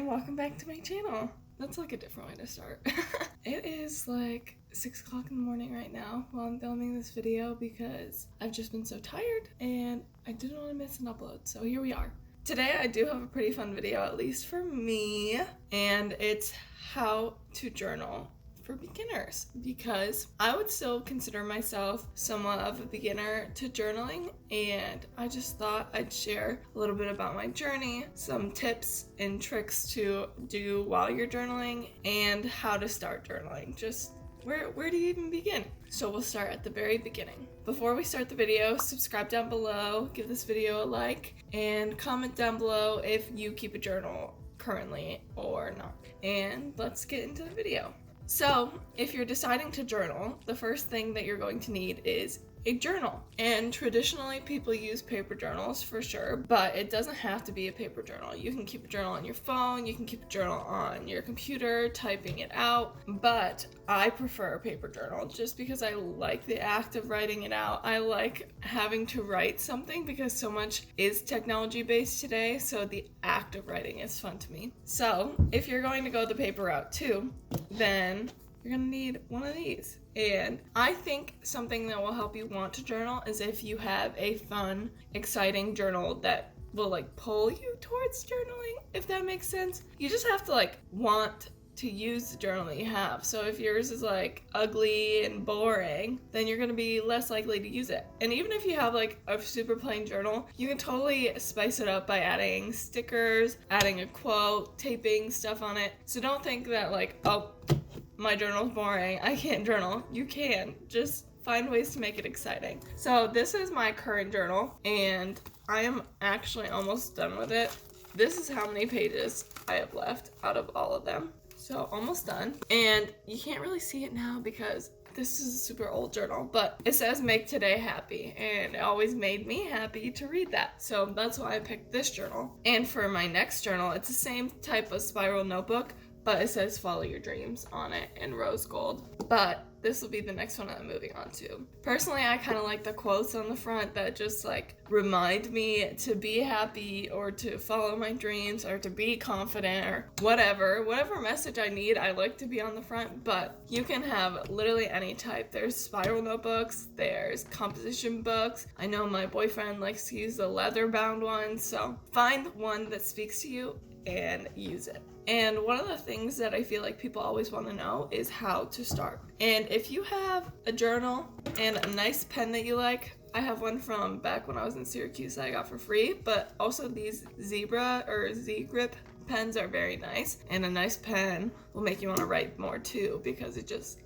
and welcome back to my channel. That's like a different way to start. It is like 6 o'clock in the morning right now while I'm filming this video because I've just been so tired and I didn't want to miss an upload, so here we are. Today I do have a pretty fun video, at least for me, and it's how to journal for beginners, because I would still consider myself somewhat of a beginner to journaling, and I just thought I'd share a little bit about my journey, some tips and tricks to do while you're journaling, and how to start journaling. Just where do you even begin? So we'll start at the very beginning. Before we start the video, subscribe down below, give this video a like, and comment down below if you keep a journal currently or not. And let's get into the video. So, if you're deciding to journal, the first thing that you're going to need is a journal. And traditionally, people use paper journals for sure, but it doesn't have to be a paper journal. You can keep a journal on your phone, you can keep a journal on your computer, typing it out, but I prefer a paper journal just because I like the act of writing it out. I like having to write something because so much is technology based today, so the act of writing is fun to me. So, if you're going to go the paper route too, then you're gonna need one of these. And I think something that will help you want to journal is if you have a fun, exciting journal that will like pull you towards journaling, if that makes sense. You just have to like want to use the journal that you have. So if yours is like ugly and boring, then you're gonna be less likely to use it. And even if you have like a super plain journal, you can totally spice it up by adding stickers, adding a quote, taping stuff on it. So don't think that like, oh, my journal's boring, I can't journal. You can. Just find ways to make it exciting. So this is my current journal, and I am actually almost done with it. This is how many pages I have left out of all of them. So almost done. And you can't really see it now because this is a super old journal, but it says make today happy, and it always made me happy to read that. So that's why I picked this journal. And for my next journal, it's the same type of spiral notebook, but it says follow your dreams on it in rose gold. But this will be the next one I'm moving on to. Personally, I kind of like the quotes on the front that just like remind me to be happy or to follow my dreams or to be confident or whatever message I need. I like to be on the front, but you can have literally any type. There's spiral notebooks, there's composition books. I know my boyfriend likes to use the leather bound ones, so find one that speaks to you and use it. And one of the things that I feel like people always want to know is how to start. And if you have a journal and a nice pen that you like, I have one from back when I was in Syracuse that I got for free, but also these Zebra or Z-Grip pens are very nice, and a nice pen will make you want to write more too because it just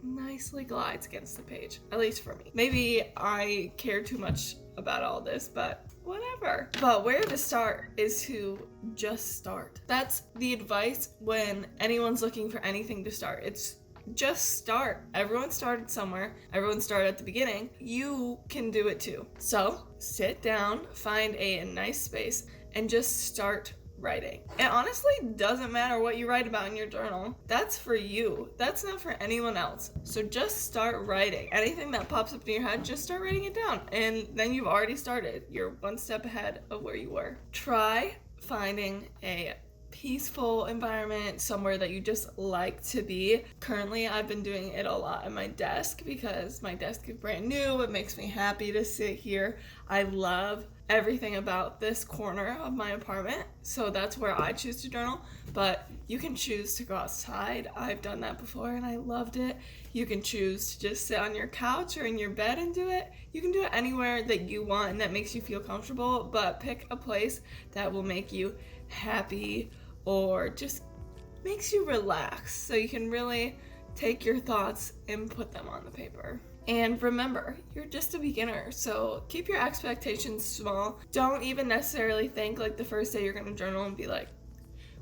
nicely glides against the page, at least for me. Maybe I care too much about all this, but whatever. But where to start is to just start. That's the advice when anyone's looking for anything to start. It's just start. Everyone started somewhere. Everyone started at the beginning. You can do it too. So sit down, find a nice space, and just start writing. It honestly doesn't matter what you write about in your journal. That's for you. That's not for anyone else. So just start writing. Anything that pops up in your head, just start writing it down. And then you've already started. You're one step ahead of where you were. Try finding a peaceful environment, somewhere that you just like to be. Currently, I've been doing it a lot at my desk because my desk is brand new. It makes me happy to sit here. I love everything about this corner of my apartment, so that's where I choose to journal. But you can choose to go outside. I've done that before and I loved it. You can choose to just sit on your couch or in your bed and do it. You can do it anywhere that you want and that makes you feel comfortable, but pick a place that will make you happy or just makes you relax so you can really take your thoughts and put them on the paper. And remember, you're just a beginner, so keep your expectations small. Don't even necessarily think like the first day you're gonna journal and be like,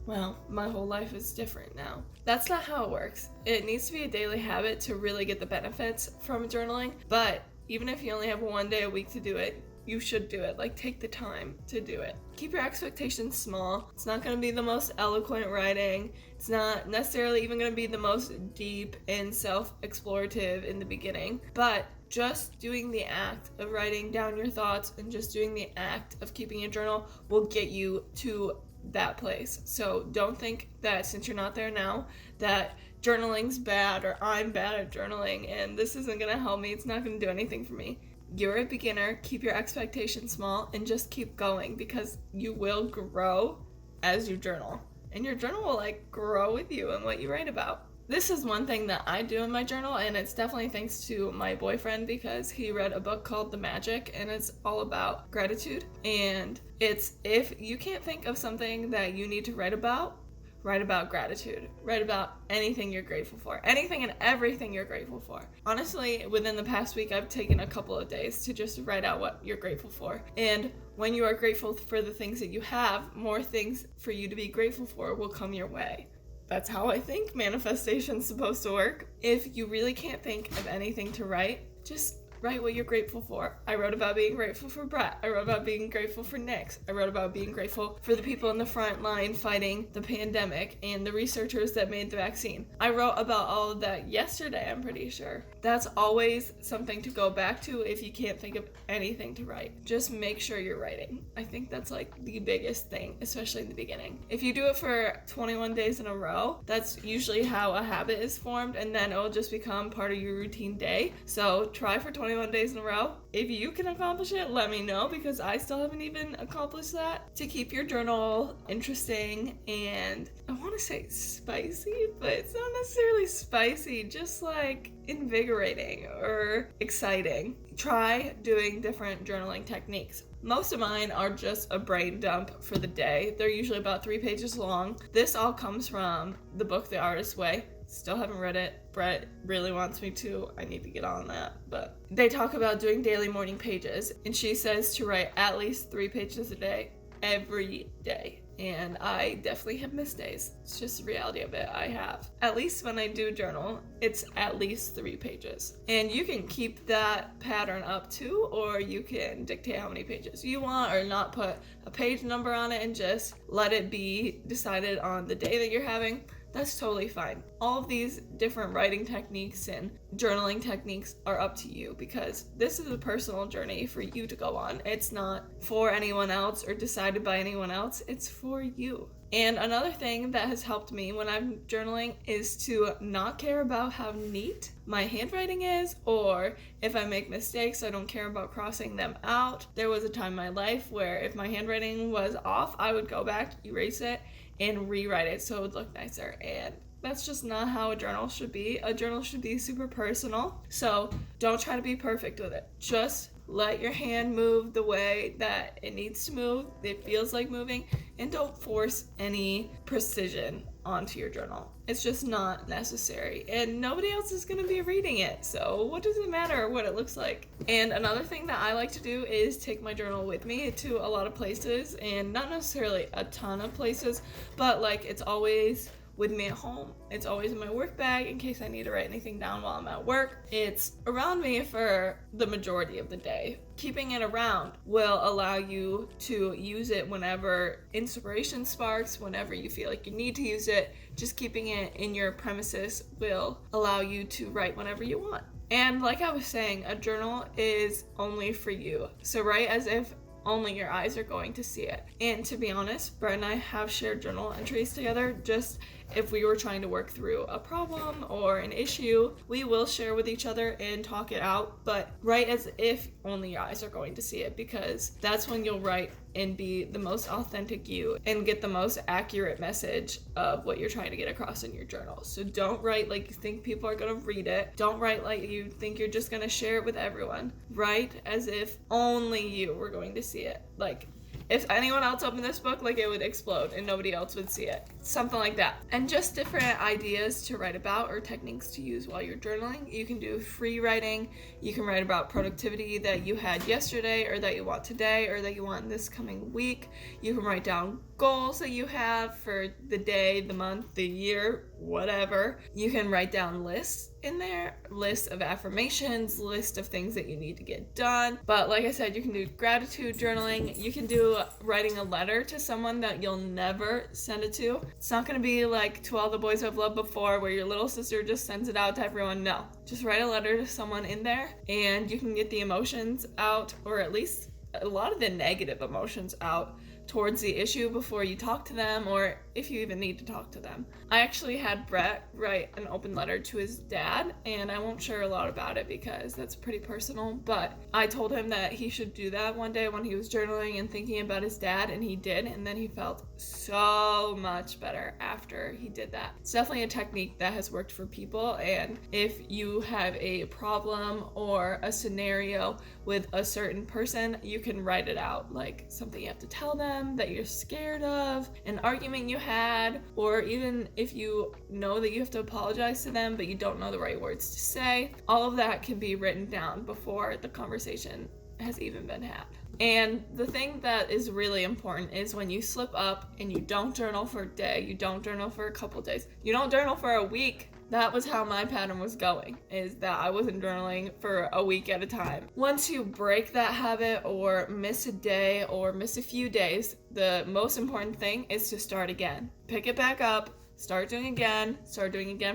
well, my whole life is different now. That's not how it works. It needs to be a daily habit to really get the benefits from journaling, but even if you only have one day a week to do it, you should do it. Like, take the time to do it. Keep your expectations small. It's not going to be the most eloquent writing. It's not necessarily even going to be the most deep and self-explorative in the beginning, but just doing the act of writing down your thoughts and just doing the act of keeping a journal will get you to that place. So don't think that since you're not there now that journaling's bad or I'm bad at journaling and this isn't going to help me. It's not going to do anything for me. You're a beginner. Keep your expectations small and just keep going, because you will grow as you journal, and your journal will like grow with you and what you write about. This is one thing that I do in my journal, and it's definitely thanks to my boyfriend, because he read a book called The Magic, and it's all about gratitude. And it's, if you can't think of something that you need to write about gratitude. Write about anything you're grateful for. Anything and everything you're grateful for. Honestly, within the past week, I've taken a couple of days to just write out what you're grateful for. And when you are grateful for the things that you have, more things for you to be grateful for will come your way. That's how I think manifestation's supposed to work. If you really can't think of anything to write, just write what you're grateful for. I wrote about being grateful for Brett. I wrote about being grateful for Nix. I wrote about being grateful for the people in the front line fighting the pandemic and the researchers that made the vaccine. I wrote about all of that yesterday, I'm pretty sure. That's always something to go back to if you can't think of anything to write. Just make sure you're writing. I think that's like the biggest thing, especially in the beginning. If you do it for 21 days in a row, that's usually how a habit is formed, and then it'll just become part of your routine day. So try for 21 days in a row. If you can accomplish it, let me know, because I still haven't even accomplished that. To keep your journal interesting and, I want to say spicy, but it's not necessarily spicy, just like invigorating or exciting. Try doing different journaling techniques. Most of mine are just a brain dump for the day. They're usually about 3 pages long. This all comes from the book The Artist's Way. Still haven't read it. Brett really wants me to. I need to get on that. But they talk about doing daily morning pages, and she says to write at least 3 pages a day, every day. And I definitely have missed days. It's just the reality of it. I have. At least when I do journal, it's at least 3 pages. And you can keep that pattern up too, or you can dictate how many pages you want, or not put a page number on it and just let it be decided on the day that you're having. That's totally fine. All of these different writing techniques and journaling techniques are up to you, because this is a personal journey for you to go on. It's not for anyone else or decided by anyone else. It's for you. And another thing that has helped me when I'm journaling is to not care about how neat my handwriting is, or if I make mistakes, I don't care about crossing them out. There was a time in my life where if my handwriting was off, I would go back, erase it, and rewrite it so it would look nicer. And that's just not how a journal should be. A journal should be super personal. So don't try to be perfect with it. Just let your hand move the way that it needs to move. It feels like moving. And don't force any precision onto your journal. It's just not necessary. And nobody else is going to be reading it. So what does it matter what it looks like? And another thing that I like to do is take my journal with me to a lot of places. And not necessarily a ton of places, but like it's always with me at home. It's always in my work bag in case I need to write anything down while I'm at work. It's around me for the majority of the day. Keeping it around will allow you to use it whenever inspiration sparks, whenever you feel like you need to use it. Just keeping it in your premises will allow you to write whenever you want. And like I was saying, a journal is only for you. So write as if only your eyes are going to see it. And to be honest, Brett and I have shared journal entries together. Just if we were trying to work through a problem or an issue, we will share with each other and talk it out, but write as if only your eyes are going to see it, because that's when you'll write and be the most authentic you and get the most accurate message of what you're trying to get across in your journal. So don't write like you think people are going to read it. Don't write like you think you're just going to share it with everyone. Write as if only you were going to see it. Like, if anyone else opened this book, like it would explode and nobody else would see it. Something like that. And just different ideas to write about or techniques to use while you're journaling. You can do free writing. You can write about productivity that you had yesterday or that you want today or that you want this coming week. You can write down goals that you have for the day, the month, the year, whatever. You can write down lists in there, lists of affirmations, list of things that you need to get done. But like I said, you can do gratitude journaling. You can do writing a letter to someone that you'll never send it to. It's not going to be like To All the Boys I've Loved Before where your little sister just sends it out to everyone. No, just write a letter to someone in there and you can get the emotions out, or at least a lot of the negative emotions out towards the issue before you talk to them, or if you even need to talk to them. I actually had Brett write an open letter to his dad, and I won't share a lot about it because that's pretty personal, but I told him that he should do that one day when he was journaling and thinking about his dad, and he did, and then he felt so much better after he did that. It's definitely a technique that has worked for people, and if you have a problem or a scenario with a certain person, you can write it out, like something you have to tell them that you're scared of, an argument you had, or even if you know that you have to apologize to them but you don't know the right words to say. All of that can be written down before the conversation has even been had. And the thing that is really important is when you slip up and you don't journal for a day, you don't journal for a couple days, you don't journal for a week. That was how my pattern was going, is that I wasn't journaling for a week at a time. Once you break that habit or miss a day or miss a few days, the most important thing is to start again. Pick it back up, start doing again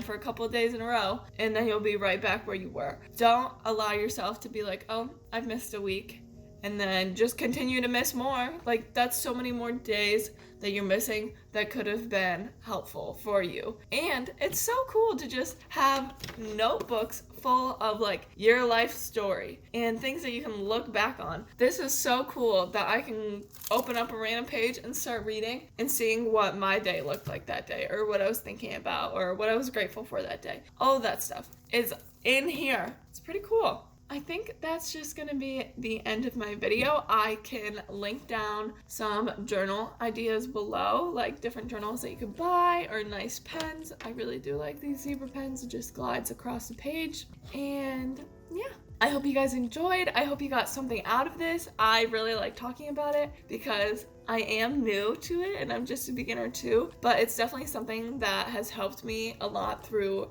for a couple of days in a row, and then you'll be right back where you were. Don't allow yourself to be like, oh, I've missed a week, and then just continue to miss more. Like, that's so many more days that you're missing that could have been helpful for you. And it's so cool to just have notebooks full of like your life story and things that you can look back on. This is so cool that I can open up a random page and start reading and seeing what my day looked like that day, or what I was thinking about, or what I was grateful for that day. All of that stuff is in here. It's pretty cool. I think that's just gonna be the end of my video. I can link down some journal ideas below, like different journals that you could buy, or nice pens. I really do like these zebra pens. It just glides across the page. And yeah, I hope you guys enjoyed. I hope you got something out of this. I really like talking about it because I am new to it and I'm just a beginner too, but it's definitely something that has helped me a lot through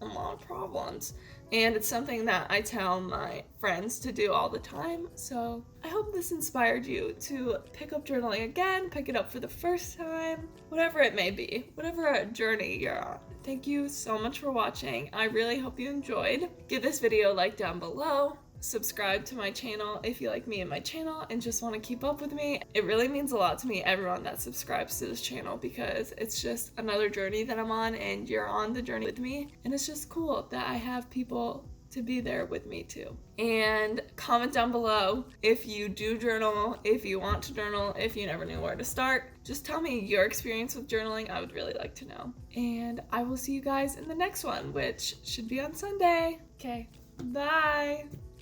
a lot of problems. And it's something that I tell my friends to do all the time. So I hope this inspired you to pick up journaling again, pick it up for the first time, whatever it may be, whatever journey you're on. Thank you so much for watching. I really hope you enjoyed. Give this video a like down below. Subscribe to my channel if you like me and my channel and just want to keep up with me. It really means a lot to me, everyone that subscribes to this channel, because it's just another journey that I'm on and you're on the journey with me. And it's just cool that I have people to be there with me too. And comment down below if you do journal, if you want to journal, if you never knew where to start. Just tell me your experience with journaling. I would really like to know. And I will see you guys in the next one, which should be on Sunday. Okay, bye.